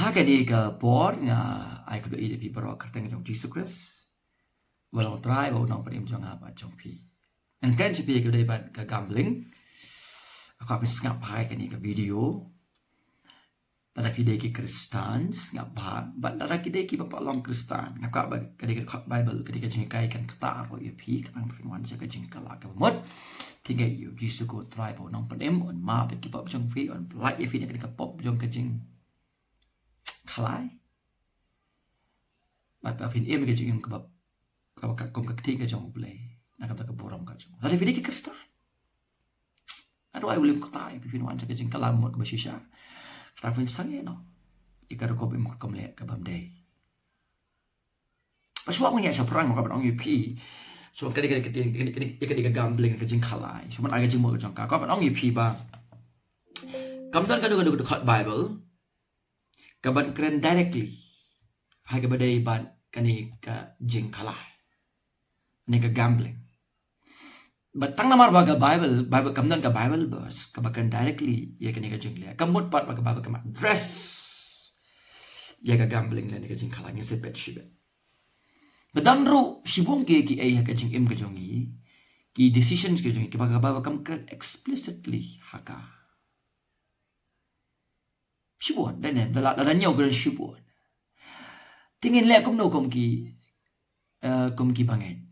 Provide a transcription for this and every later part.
Haka di ka por nga ai ko ide pi pero kerteng jong Jesus Christ. Walau try bau nong padim jong apa jong pi. And kan si pi ko dai bat ka gambling. Ako apin ngap hai ka ni ka video. Pada video ki Kristans ngap ba, bat tada ki dai ki pa long Kristan. Ngap ka ba ka di ka Bible ka di ka jing kai kan kata ro ye pi kan firman sa ka jing kala ka mot. Tiga yu Jesus ko try bau nong padim on ma ba ki pa jong pi on like ye fi ka di ka pop jong ka jing kalai. Bat pa fin em ka jing ka ka kom ka ti ka jong play. Nakam ta ka borom ka jong. Tada video ki Kristan. Aduh, ay ulim ko tayo. Pipinuan sa kajing kalamot ko siya. Karapin sang yan, no? Ikaro ko bimok kamli ka bamday. Paswa ko niya sa perang, makaban ang UP. So, kadi ka gambling ka jing kalay. So, man aga jing mo ka jong ka. Kapan ang UP ba? Kamdan ka doon ka Bible. Kaban kren directly. Hay ka baday ban kani ka jing kalay. Kani ka gambling. Batang namar baga Bible kamdan ka Bible verse kabakan directly ya kani ka jingle kamut pat baga Bible kama dress ya ka gambling la ni ka jing khala ni sepet shibe badan ro shibong ki ay ka jing im ka jongi ki decisions ka jongi ki baga kam kan explicitly haka shibon dan dala nyaw kan shibon tingin le kom no kom ki bangai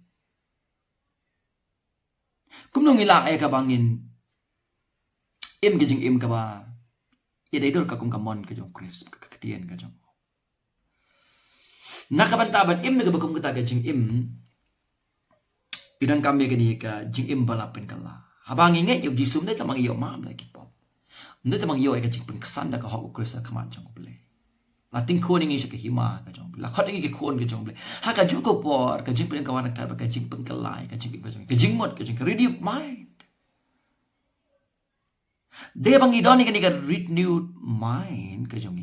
Kumnong ila ay kabangin im gijing im ka ba ididor ka kung kamon ka jong Chris kakatian ka jong nakabantaban im nagabagong kita ka jing im idan kami gani ka jing im balapin ka la habang ingay yung jisum na tamang iyo ma ba kipop na tamang iyo ay ka jing pengkesan da ka hok Chris ka man jong play la ting koning isa ka hima ka jong la khot ngi ka kon ka jong play ha ka ju ko por ka jing pen ka wan ka ba ka jing pengkelai ka jing mod ka jing ready mind de bang idoni ka ni ka renewed mind ka jong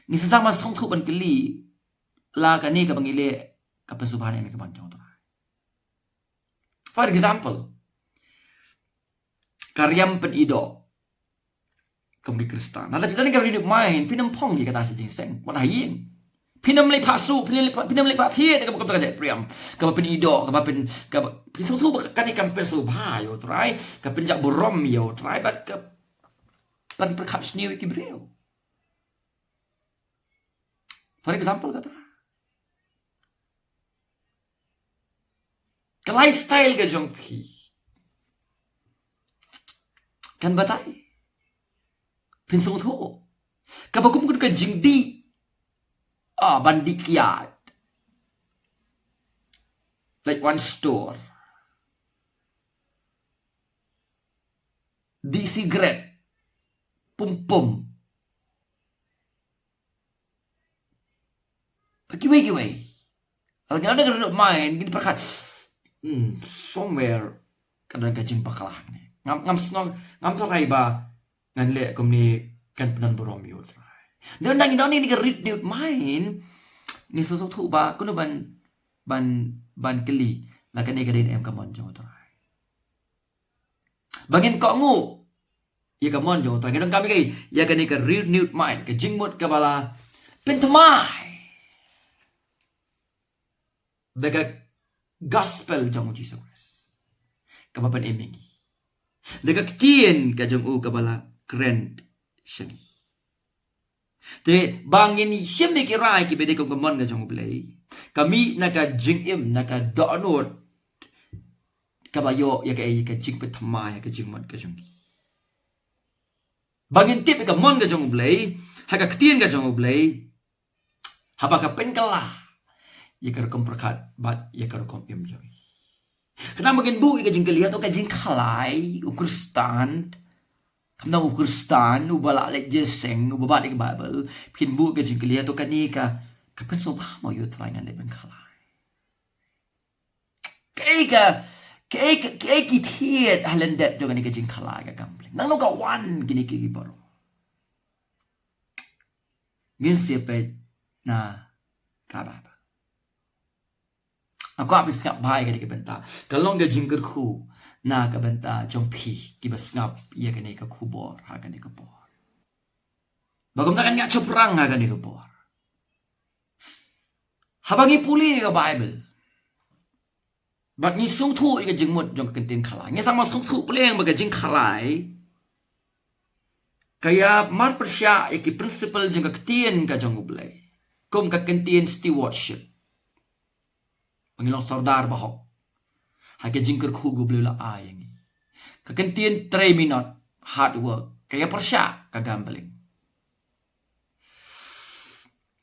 ni sa sama song thu ban kali la ka ni ka bang ile ka pasubhan ay ka ban jong to for example karyam pen ido kami Kristan. Nada kita ni kalau hidup main, pinam pong ni kata sejeng seng, mana hayin. Pinam lepas su, pinam lepas tiada kamu kata kerja priam, kamu pin ido, kamu pin suatu kan ikan pesu bayo, try, kamu pin jak borom yo, try, but pan perkap sendiri kibreu. For example kata, ke lifestyle ke jongki, kan batai. Pinsong to. Kapag kumukun ka jingdi, bandi kiat. Like one store. Di cigarette. Pum. Pakiway. Kalau ada kerana main, gini perkat. Somewhere kadang kajing bakalah ni. Ngam sarai ba. Ngan le komni kan penan borom yo try. Dan nang idoni ni ka read ni main ni sesuatu ba kuno ban keli la kan ni ka din em kamon jong try. Bangin ko ngu ya kamon jong try. Kadang kami kai ya kan ni ka read ni main ka jingmot ka bala pentamai. Daga gospel jong Jesus Christ. Kapapan emingi. Daga kitien ka jong u ka bala grand shangi. Te bangin shimmi ki rai ki bede kong kamon ka jong play. Kami naka jing im naka download kabayo ya ka jing petama ya ka jing mon ka jong. Bangin tip ka mon ka jong play, haka ktien ka jong play. Haba ka penkala. Ya ka kom prakat bat ya ka kom im jong. Kenapa magin bu ka jing kalihat o ka jing kalay o Kristan. Kamna Kristan ubala le jeseng ubaba di Bible pinbu ke jingklia to kanika kapen so ba mo yo try ngan le ben khalai kai ki thiet halendet to kanika jing khalai ka gambling nang no ka wan kini ki baro ngin sipe na ka ba aku apis ngap bai ka benta kalong ga jingker khu na ka benta jong pi ki bas ngap ya ka ne ka khu bor ha ka ne ka bor Bagam takan ngak perang nga gani por. Habang ipuli ka Bible. Bag ni sung thu ika jingmut jong kentin khalai. Ngi sama sung thu pleng baga jing khalai. Kaya mar persya iki principle jong ka ketien ka jong ublay. Kum ka kentin stewardship. Pangilong sardar bahok. Hake jingker khugu blay la ayang. Ka kentin 3 minute hard work. Kaya persya ka gambling.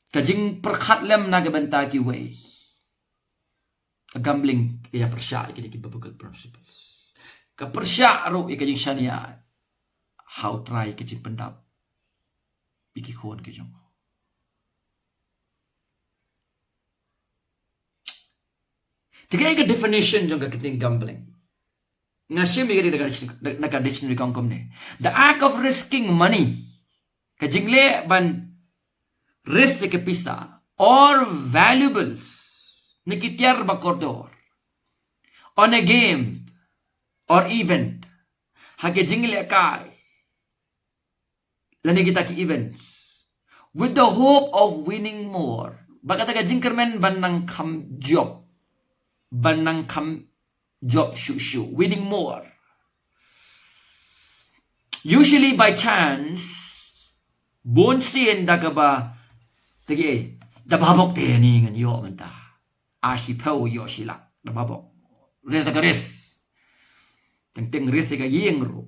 Kajing perkhat lem naga banta ki way. Gambling kaya persya ikini ki biblical principles. Ka persya ro ikajing syania. How try kajing pendap. Iki khon ki jong. Tiga ika definition jong ka kiting gambling. Ngasim ikari naga dictionary kongkom ne. The act of risking money. Kajing le ban risk ke pisa or valuables nikitiar bakordor on a game or event hake jingle kai lani kita ki events with the hope of winning more bakata ka jingkermen banang kam job shu winning more usually by chance bonsin dagaba Tagi dababok te ni ngan yo menta. Ashi pau yo shila dababok. Resa ka res. Teng res ka yeng ro.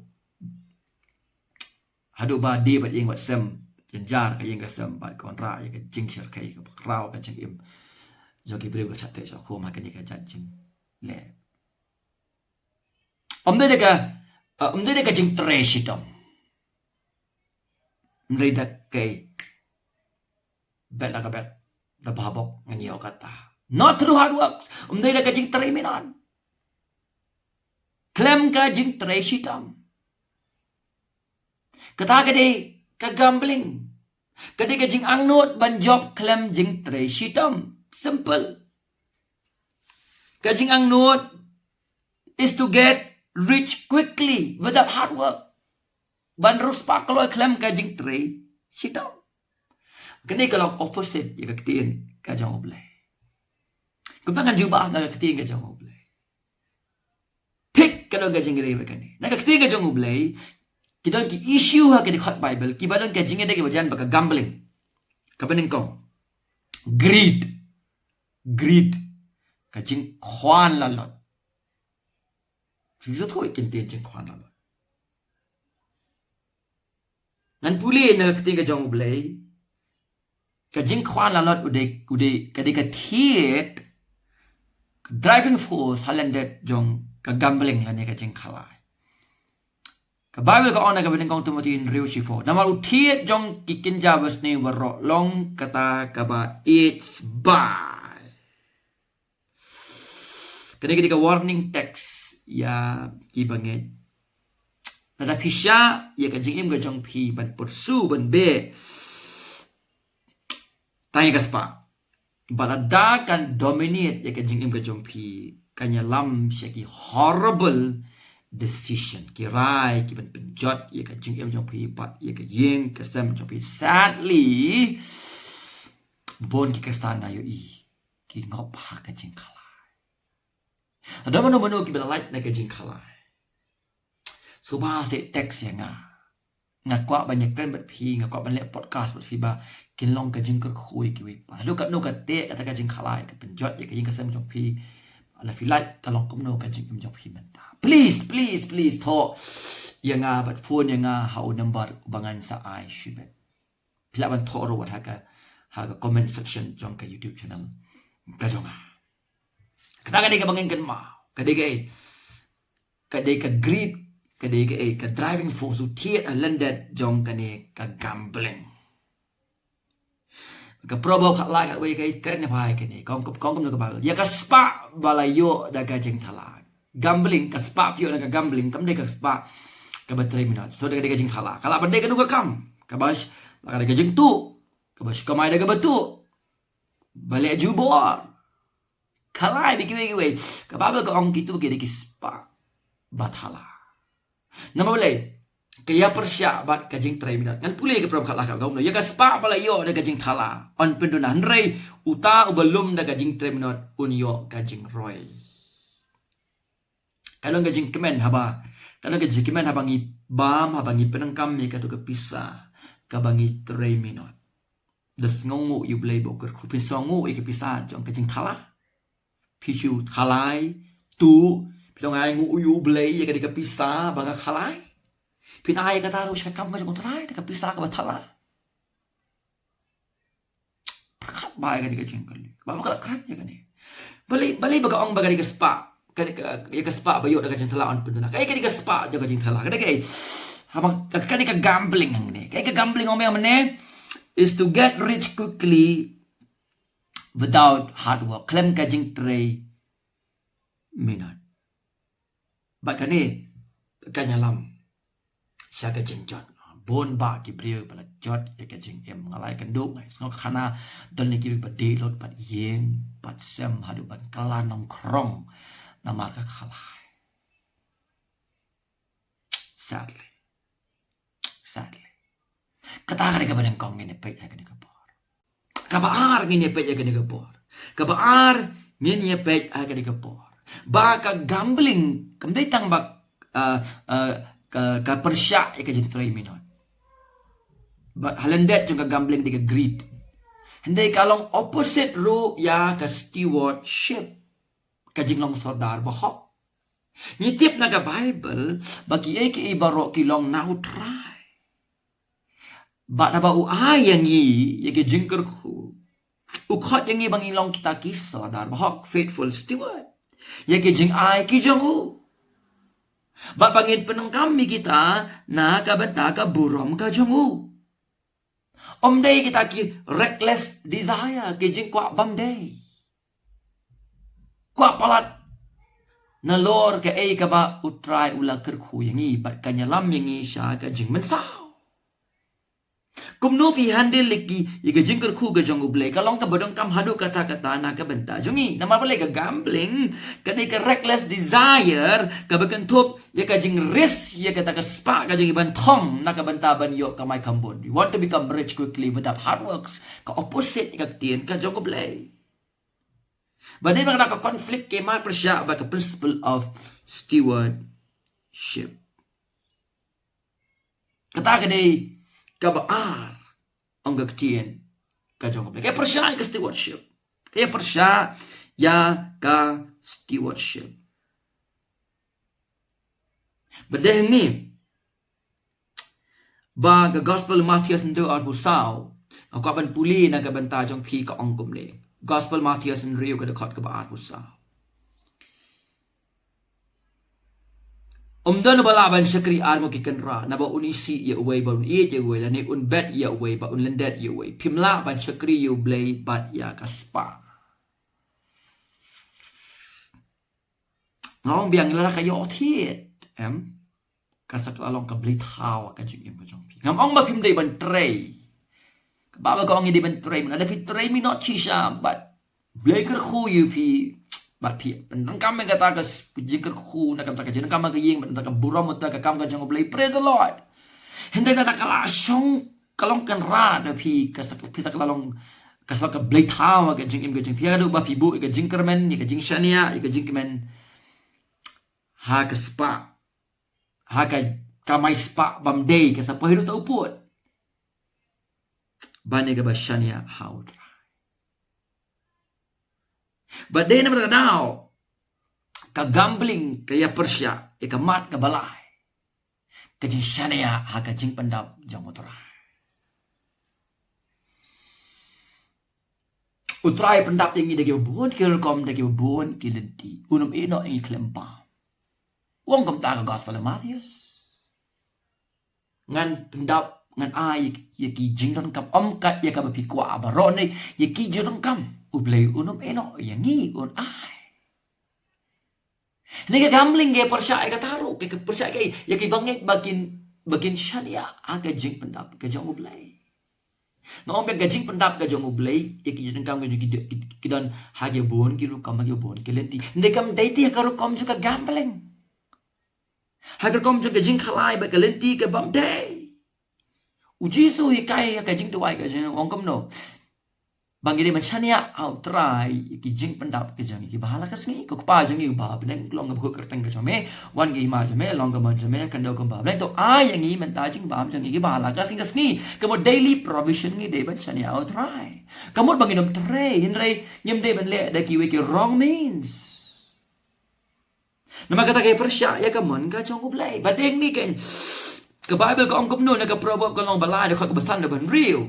Hadu ba di bat yeng wat sem. Jenjar ka yeng ka sem bat kon ra ya ka jing shir kai ka raw ka jing im. Joki breu ka chatte so ko ma ka ni ka jing le. Omde de ka jing treshitom. Mlei da kai bet la ka bet da babok nganyo kata not through hard works umdai la ka jing 3 minute klem ka jing 3 shitam kata ka de ka gambling kadi ka jing angnot ban job klem jing 3 shitam simple ka jing angnot is to get rich quickly without hard work ban rus pa kloy klem ka jing 3 shitam. Kini kalau opposite ya ketiin ka jang oblay. Kumpangan jubah na ketiin ka jang oblay. Pick kalau ka jing rebe kani. Na ketiin ka jang oblay, kita ki issue ha ke hot Bible, ki balon ka jing de ke bajan baka gambling. Kapening kong. Greed. Ka jing khwan lalot. Fizo thoi ketiin jing khwan lalot. Ngan puli na ketiin ka jang oblay. Ka jing khwan lalot ude kadi ka thiet driving force halendet jong ka gambling la ne ka jing khalai ka Bible ka ona ka bin kong Timothy in riu shifo namal thiet jong kikinja verse ni waro long kata ka ba it's by kadi ka warning text ya ki banget nada pisha ya ka jing im ka jong phi ban pursu ban be tanya kaspa balada kan dominate ya kajing im kajong pi kanya lam syaki horrible decision kirai ki ban penjot ya kajing im jong pi pat ya ka yeng kasam jong pi sadly bon ki kastan ngayo I ki ngop ha kajing kalai ada mano ki balait na kajing kalai so ba se text ya ngakwa banyak kan bat pi ngakwa ban le podcast bat pi ba kin long ka jing ka khoi ki wi pa lo ka no ka te ka ka jing khalai ka penjot ya ka jing ka sem jong pi ala fi like ka long kum no ka jing im jong pi menta please tho yang bat phone yang hau number bangan sa ai shibet pila ban tho ro wat ha ka comment section jong ka YouTube channel ka jong ka de ka bangin kan ma ka de ka greed ka driving force tiet a landet jong kane ka gambling ka probo khat lai ka we ka kren phai kane kong no ka ba ya ka spa balayo da ka jing thala gambling ka spa fio na ka gambling kam de ka spa ka ba 3 minute so de ka jing thala kala ba de ka nu ka kam ka bas ka de ka jing tu ka bas ka mai de ka batu bale jubor kalai bi ki we ka ba ka ong ki tu ke de ki spa bathala Nama boleh kaya persya bat kajing tray minat ngan puli ke prob khala ka gaum no ya ka spa bala yo da kajing thala on penduna hanrei uta ubelum da kajing tray minat un yo kajing roy kalau kajing kemen haba kalau kajing kemen habangi bam habangi penengkam mi ka to ke pisa ka bangi tray minat das ngongu yu blay boker ku pin songu ke pisa jong kajing thala pichu thalai tu pilong ai ngu yu blay ya ka di ke pisa banga khalai Pinay kata harus kam ka jung try ka pisa ka batala. Prakat bay ka di ka jingkal. Ba ka kran ya kani. Bali baga ong baga di ka spa. Kani ka spa bayo da ka jintala on punduna. Kay ka di ka spa jaga jintala. Kay habang kani ka gambling ang ni. Kay ka gambling ong mane is to get rich quickly without hard work. Klem ka jing tray minat. Ba kani kanyalam siya ka jing jot bon ba ki brio bala jot ya ka jing em ngalai kan duk ngai ngok khana dal ni ki ba de lot pat yeng pat sem hadu ban kala nong krong na mar ka khalai sadly kata ka ba nang kong ni pe ya ka ni ka por ka ba ar ni pe ya ka ni ka por ka ba ar ni pe ya ka ni ka por ba ka gambling kamdai tang ba ka persya ka jing tray minot but halandet juga gambling tiga greed hendai kalong opposite ru ya ka stewardship ka jing long sordar bahok ngitip na ka bible bagi ai ki ibaro ki long now try ba na ba u ayang yi ya ka jing kerku u khot yang bang ilong kita ki sordar bahok faithful steward ya ka jing ai ki jong u ba pangin peneng kami kita na kabanta ka burom ka jungu. Day kita ki reckless desire ki jing kwa bam day. Kwa palat na lor ka ka ba utray ula kerku yangi bat kanyalam yangi siya ka jing mensaw. Kumno fi handle leki yiga jingker khu ga jong ublay kalong ka bodong kam hadu kata-kata na ka benta jungi nama balay ka gambling kadai ka reckless desire ka bakentup ya ka jing risk ya ka taka spa ka jing iban thong na ka benta ban yo ka mai kambon you want to become rich quickly without hard works ka opposite ka tien ka jong ublay badai na ka conflict ke ma persya ba ka principle of stewardship kata kadai kabaar ang gagtien kajong kaya persya ka stewardship kaya persya ya ka stewardship badeh ni ba ga gospel Matthias ndo arbusaw ang kaban puli na kabanta jong pi ka ongkom ni gospel Matthias and rio ka dakot ka ba arbusaw Umdan balaban siya kri armo kikanra na ba unisi ya uway ba uniit ya uway lani unbet ya uway ba unlendet ya uway pimla ban siya kri ya ublay bat ya kaspa ngawang biang ilala kayo otit kasak lalong ka blit hawa ka jing ka jong pi ngamong ba pimday ban tray kababa ko ang hindi ban tray na fit tray mi not chisha but blaker khu you pi bat pi pendang kami kata ka jingker khu na kata ka jing kama ka ying na ka buram ta ka kam ka jong play praise the lord hindi na nakala syong kalong kan ra na pi ka sa kalong ka sa ka blade hawa ka jing ka jing pi ka do ba pi bu ka jingker men ka jing shania ka jing men ha ka spa ha ka kamay spa bam day ka sa pahiru ta upot bani ka ba shania how But then naman now, ka-gambling kaya persya, ikamat ka balay. Kajing sanaya, kajing pandap, jang motora. Utray pandap yung idagi buon, kilkom dagi buon, kilinti. Unum ino ang iklempa. Uwang kamta ka gospel of Matthias. Ngan pandap, ngan ay, yaki jingron kam, kat yaka mapikwa abarone, yaki jingron kam. Ublay unum eno yangi un ay. Nega gambling ge persya ay kataro ke persya kay yaki bangit bagin syania aga jing pendap ke jong ublay. No ombe gajing pendap ke jong ublay yaki jeng kam kidan hage bon kiru kam hage bon kelenti. Ndekam daiti karu kom juga gambling. Hagar kom jong kajing khalai ba kalenti ka bam day. Uji so hikai kajing tuai kajing ong kom no. Bang ini macamnya au try ki jing pendap ke jang ki bahala kasni ko pa jang yu ba beneng long ko kerteng ke jame wan ki ma jame long ko ma jame kan do ko ba beneng to a yang i men ta jing ba jang ki bahala kasni kamu daily provision ni de macamnya au try kamu bang inom tray hinrai nyem de ben le da ki we ki wrong means nama kata kay persya ya kamu ka jong ko play badeng ni ken ke bible ko ong kom no na ka proverb ko long balai de ko besan de ben real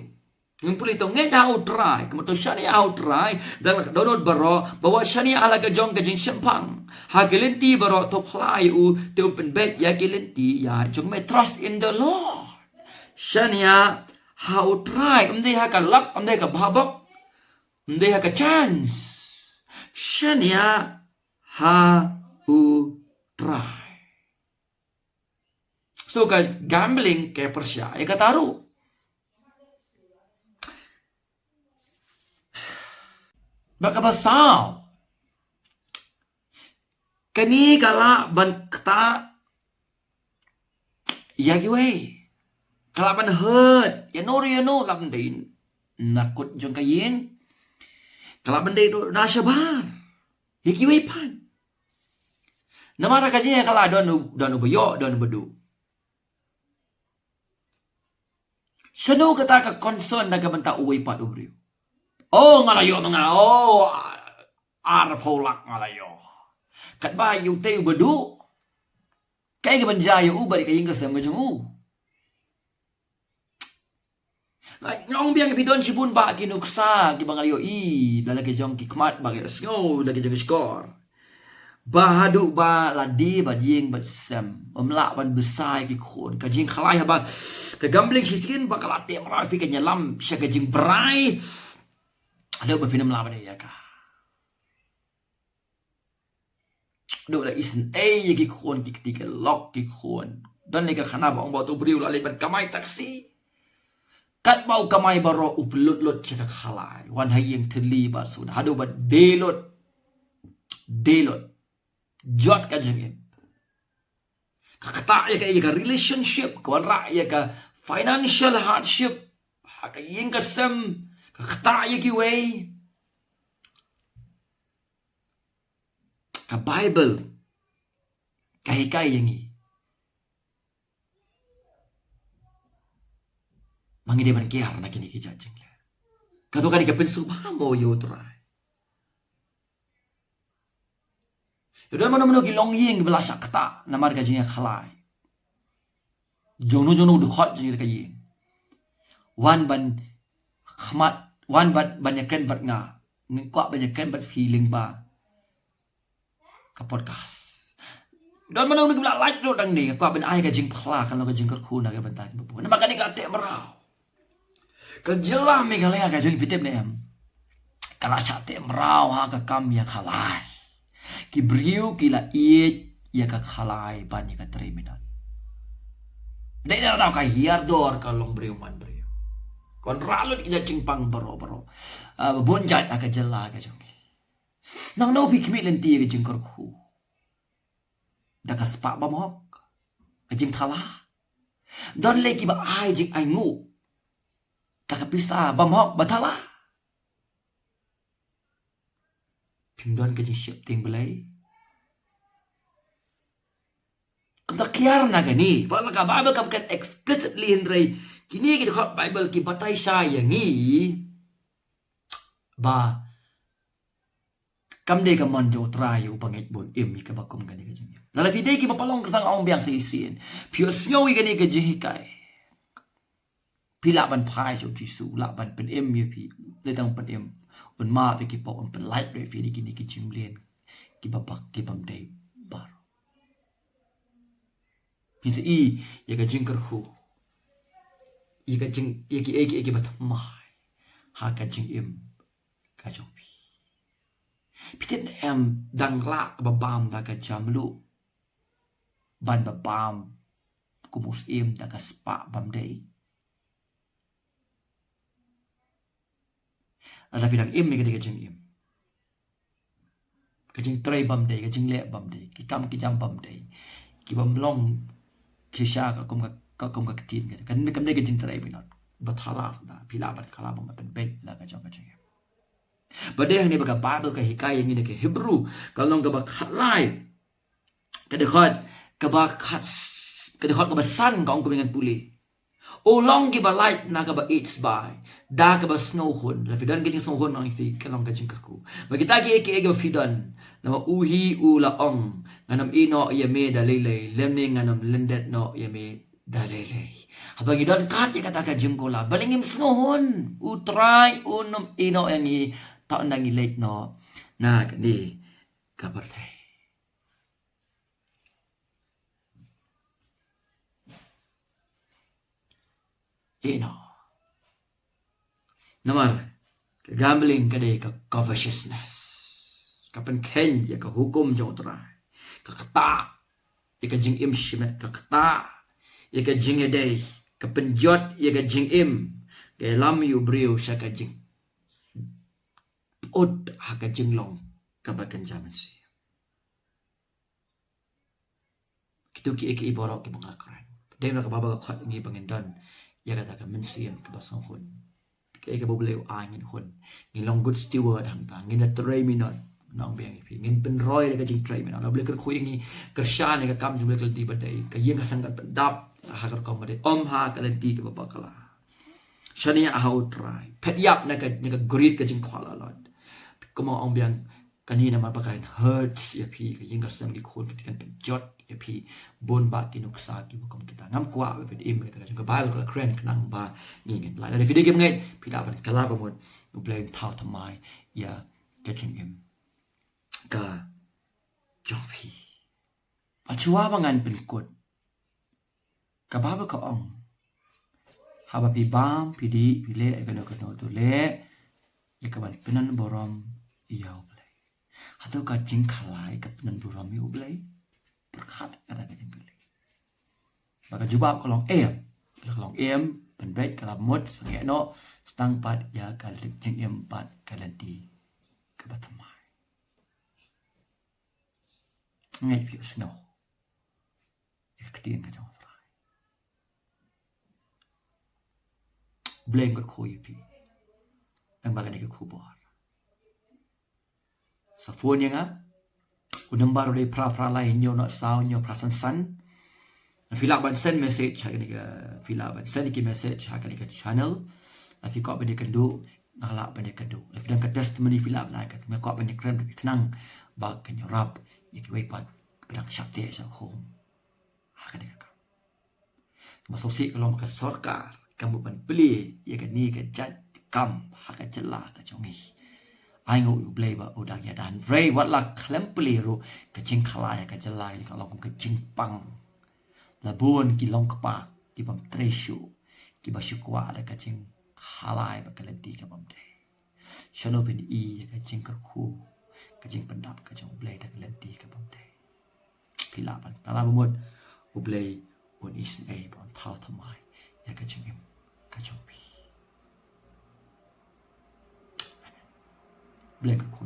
yung pulito ngayon try kamu siya niya try dahil download baro bawa siya niya alaga jong kajing siyempang hagelenti baro to fly te open bed ya gelenti ya jong may trust in the Lord siya niya try ka luck ka babak ka chance siya niya try so ka gambling kay persya ay kataru baka basaw kani kala ban kta yagiwe kala ban hurt ya no lam din nakut jong kayin kala ban dei na shabar yagiwe pan namara kajinya kala donu bayo donu bedu sano kata ka concern na kabanta uwi pat ubriu oh ngalayo mga arapolak ngalayo. Kat ba yung tayo badu? Kaya ka banjayo balik kayong kasama jong Ngong biyang ipidon si bun ba kinuksa kibang ngalayo lalaki jong kikmat bagay snow lagi jong skor. Bahadu ba ladi ba diyeng ba sem umla ban besay kikon kajing kalay ba kagambling siskin ba kalate marafi kanya lam siya kajing bray ada ba pinamlaban niya ka do la isen ay kikon kiktika lock kikon dan ni ka kanaba ang bato briw lalipan kamay taksi kat mau kamay baro uplut siya kakalay wan hayeng teli ba so hado ba delot jot ka jengin kakata ya ka relationship kawan ya ka financial hardship hakayeng kasem kakata ya kiway ka Bible kahikay yang mangide man kiyar na kini kijajeng la kato ka ni ka pensubha mo yo try Yaudah mana gilong ying belasa kata namar gajinya khalai. Jono dukhot jadi kayi. Wan ban khmat wan banyak kan bat nga. Ngkwa banyak kan bat feeling ba. Ka podcast. Dan mana gila like lo dang ni kwa ban ai gajing phla kan lo gajing kerku na ga bantan bu. Na makani ka te merau. Kejela me galaya gajing fitip ne am. Kala sa te merau ha ka kam ya khalai. Kibriu kila iet ya ka khalai ban ya ka terminal. Dai na ka hiar dor ka long briu man briu. Kon ralot ija cingpang baro. Bonjat aka jela ka jong. Nang no pikmi lenti ka jingkor khu. Da ka spa ba mok. Ka jing thala. Don leki ba ai jing ai ngu. Ta ka pisa ba mok ba thala. Pindon ka jing ship ting belai. Kung kiar na gani. Wala ka Bible ka kat explicitly hindray. Kini kita Bible ki batay siya yangi. Ba kamde ka man jo trayo pangit bon im ka bakum gani ka jing. Lala fide ki mapalong kasang aong biang sa isin. Pio snowy gani ka jihikay. Pila ban pai jo jisu la ban pen im ye pi. Letang pen im. Un ma pe ki po un pen light re fide kini ki jimlien. Ki bapak ki pamday bar. Pinsa ya ka jing kerhu. Ya ka jing ki bat mai. Ha ka jing im ka jong pi. Pitin em dang la babam da ka jamlu. Ban babam kumus im da ka spa bam day. Ada pidang im ka jing im. Ka jing tray bam day, ka jing le bam day, ki kam ki jam bam day. kita melong kisah kum ka ketin kan kan dia kejin terai binot bathala da pilaban kalabang ben baik la ka jong ka jong badeh ni baka Bible ka hikayat ni ke Hebrew kalong ka ba khalai ka dekat ka ba san ka ong kumingan puli o long ki ba light na ka ba eats by da ka ba snow hun la fidan ka snow hun ang fi kalong ka jing karku bagita ki eke ga fidan na uhi ula ong nganam ino yame dalile lemning nganam lendet no yame dalele habang idon kat ya kata ka jingkola balingim snohon utray unom ino yang i taon nang late no na kani kabartay ino namar ka gambling kade ka covetousness kapan ken ya ka hukum jong utray ka kata ya ka jing im shimet ka kata ya ka jing day ka penjot ya ka jing im ke lam yu brio sha ka jing od ha ka jing long ka ba kan jaman si kitu ki iki iborok ki mga kran dem na ka baba ka khot ngi bangindon ya ka ta ka mensian ka basang hun ke ka bobleu angin hun ngi long good steward hang ta ngi na tray minot nong beng pi ngin pen roy ka jing tray minot na ble ka khu ngi ka sha ni ka kam jum ka di badai ka yeng ka sangat dap hakar ko made ha ka di ka baba kala shani a how try pet yap na ka grit ka jing khwala lot ko mo ong biang kanina ma pakain hurts ya pi ka yeng ka sang di khon kan pen jot ya pi bon ba kinuk sa ki bukom kita ngam kwa be im ka jing ka bible ka kren nang ba ngin la da video game ngai pi da ban kala ba mon u blame thao thamai ya ka jing im ka jopi achua bangan pen kot ka baba ka ong haba pi bam pi di pi le ka no tu le ya ka ban penan borom iau ble atau ka jing khalai ka penan borom iau ble berkat ada ka jing ble maka jubab kolong em pen bet kala mut sange no stang pat ya ka jing em pat kala di ka batamai ngai pi snow ya ketin ka jong blame got khui pi ang baga ni ku bor sa phone nga unang baro de pra lai nyo no sao nyo pra san fila ban send message ha ni ka fila ban send ki message ha ni ka channel afi ko ban kan do nala ban kan do afi dan ka testimony fila ban ka me ko ban kran bi knang ba kan yo rap iki wei pat bilang syakte sa home ha ni ka masuk si kalau ka sarkar kamu ban beli ya kan ni ka jat kam ha ka jela ka jongi ai ngo u blay ba o dang ya dan vrei wat la klem beli ro ka jing khala ya ka jela ka long ka jing pang la bon ki long ka pa ki bam treshu ki ba shukwa da ka jing khala ba ka lenti ka bam de shano bin i ka jing ka khu ka jing pandap ka jong blay da ka lenti ka bam de pila ban pala ba mon u blay on is a bon thal thamai ya ka jing ka jong pi blame ko